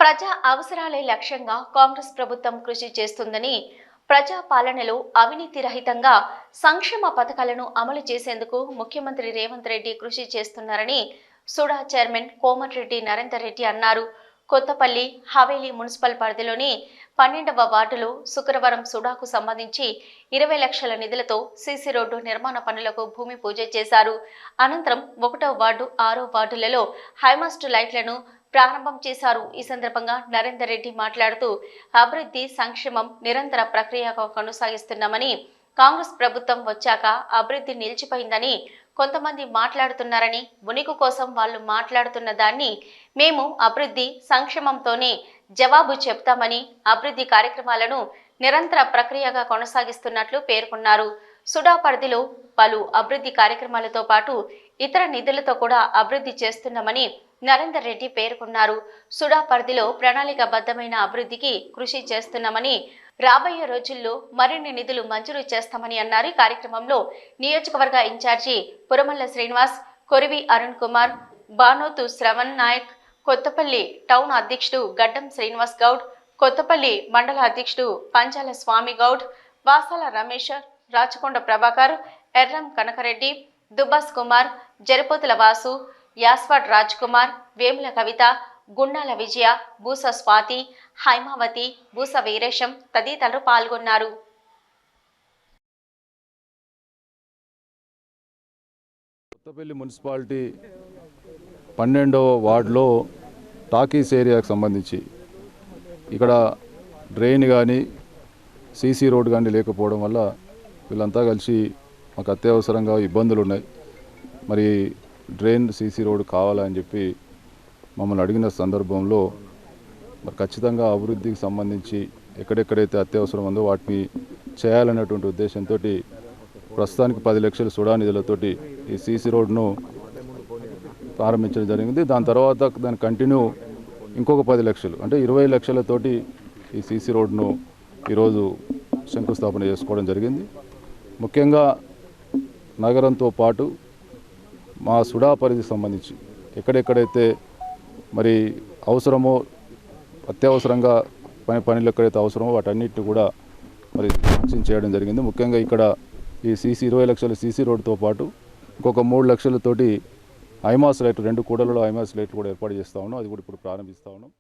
ప్రజా అవసరాలే లక్ష్యంగా కాంగ్రెస్ ప్రభుత్వం కృషి చేస్తుందని, ప్రజా పాలనలో అవినీతి రహితంగా సంక్షేమ పథకాలను అమలు చేసేందుకు ముఖ్యమంత్రి రేవంత్ రెడ్డి కృషి చేస్తున్నారని సుడా చైర్మన్ కోమటిరెడ్డి నరేందర్ రెడ్డి అన్నారు. కొత్తపల్లి హవేలీ మున్సిపల్ పరిధిలోని 12వ వార్డులో శుక్రవారం సుడాకు సంబంధించి 20 లక్షల నిధులతో సీసీ రోడ్డు నిర్మాణ పనులకు భూమి పూజ చేశారు. అనంతరం 1వ వార్డు 6వ వార్డులలో హైమాస్ట్ లైట్లను ప్రారంభం చేశారు. ఈ సందర్భంగా నరేందర్ రెడ్డి మాట్లాడుతూ అభివృద్ధి సంక్షేమం నిరంతర ప్రక్రియగా కొనసాగిస్తున్నామని, కాంగ్రెస్ ప్రభుత్వం వచ్చాక అభివృద్ధి నిలిచిపోయిందని కొంతమంది మాట్లాడుతున్నారని, ఉనికి కోసం వాళ్ళు మాట్లాడుతున్న దాన్ని మేము అభివృద్ధి సంక్షేమంతోనే జవాబు చెప్తామని, అభివృద్ధి కార్యక్రమాలను నిరంతర ప్రక్రియగా కొనసాగిస్తున్నట్లు పేర్కొన్నారు. సుడా పరిధిలో పలు అభివృద్ధి కార్యక్రమాలతో పాటు ఇతర నిధులతో కూడా అభివృద్ధి చేస్తున్నామని నరేందర్ రెడ్డి పేర్కొన్నారు. సుడా పరిధిలో ప్రణాళికాబద్ధమైన అభివృద్ధికి కృషి చేస్తున్నామని, రాబోయే రోజుల్లో మరిన్ని నిధులు మంజూరు చేస్తామని అన్నారు. ఈ కార్యక్రమంలో నియోజకవర్గ ఇన్ఛార్జి పురమల్ల శ్రీనివాస్, కొరివి అరుణ్ కుమార్, బానోతు శ్రవణ్ నాయక్, కొత్తపల్లి టౌన్ అధ్యక్షుడు గడ్డం శ్రీనివాస్ గౌడ్, కొత్తపల్లి మండల అధ్యక్షుడు పంచాల స్వామి గౌడ్, వాసాల రమేష్, రాచకొండ ప్రభాకర్, ఎర్రం కనకరెడ్డి, దుబ్బాస్ కుమార్, జరిపోతుల వాసు, యాస్వాడ్ రాజ్ కుమార్, వేముల కవిత, గుండాల విజయ, బూస స్వాతి, హైమావతి, బూస వీరేశం తదితరులు పాల్గొన్నారు. కొత్తపల్లి మున్సిపాలిటీ 12వ వార్డులో టాకీస్ ఏరియాకు సంబంధించి ఇక్కడ డ్రైన్ కానీ సీసీ రోడ్ కానీ లేకపోవడం వల్ల వీళ్ళంతా కలిసి మాకు అత్యవసరంగా ఇబ్బందులు ఉన్నాయి, మరి డ్రైన్ సీసీ రోడ్ కావాలని చెప్పి మమ్మల్ని అడిగిన సందర్భంలో మరి ఖచ్చితంగా అభివృద్ధికి సంబంధించి ఎక్కడెక్కడైతే అత్యవసరం ఉందో వాటిని చేయాలనేటువంటి ఉద్దేశంతో ప్రస్తుతానికి 10 లక్షల సుడా నిధులతోటి ఈ సీసీ రోడ్ను ప్రారంభించడం జరిగింది. దాని తర్వాత దాని కంటిన్యూ ఇంకొక 10 లక్షలు అంటే 20 లక్షలతోటి ఈ సీసీ రోడ్ను ఈరోజు శంకుస్థాపన చేసుకోవడం జరిగింది. ముఖ్యంగా నగరంతో పాటు మా సుడా పరిధికి సంబంధించి ఎక్కడెక్కడైతే మరి అవసరమో అత్యవసరంగా పనులు ఎక్కడైతే అవసరమో వాటన్నిటిని కూడా మరి శాంక్షన్ చేయడం జరిగింది. ముఖ్యంగా ఇక్కడ ఈ 20 లక్షల సీసీ రోడ్డుతో పాటు ఇంకొక 3 లక్షలతోటి ఐమాస్ లైట్లు 2 కూడలలో ఐమాస్ లైట్లు కూడా ఏర్పాటు చేస్తూ ఉన్నాం. అది కూడా ఇప్పుడు ప్రారంభిస్తూ ఉన్నాం.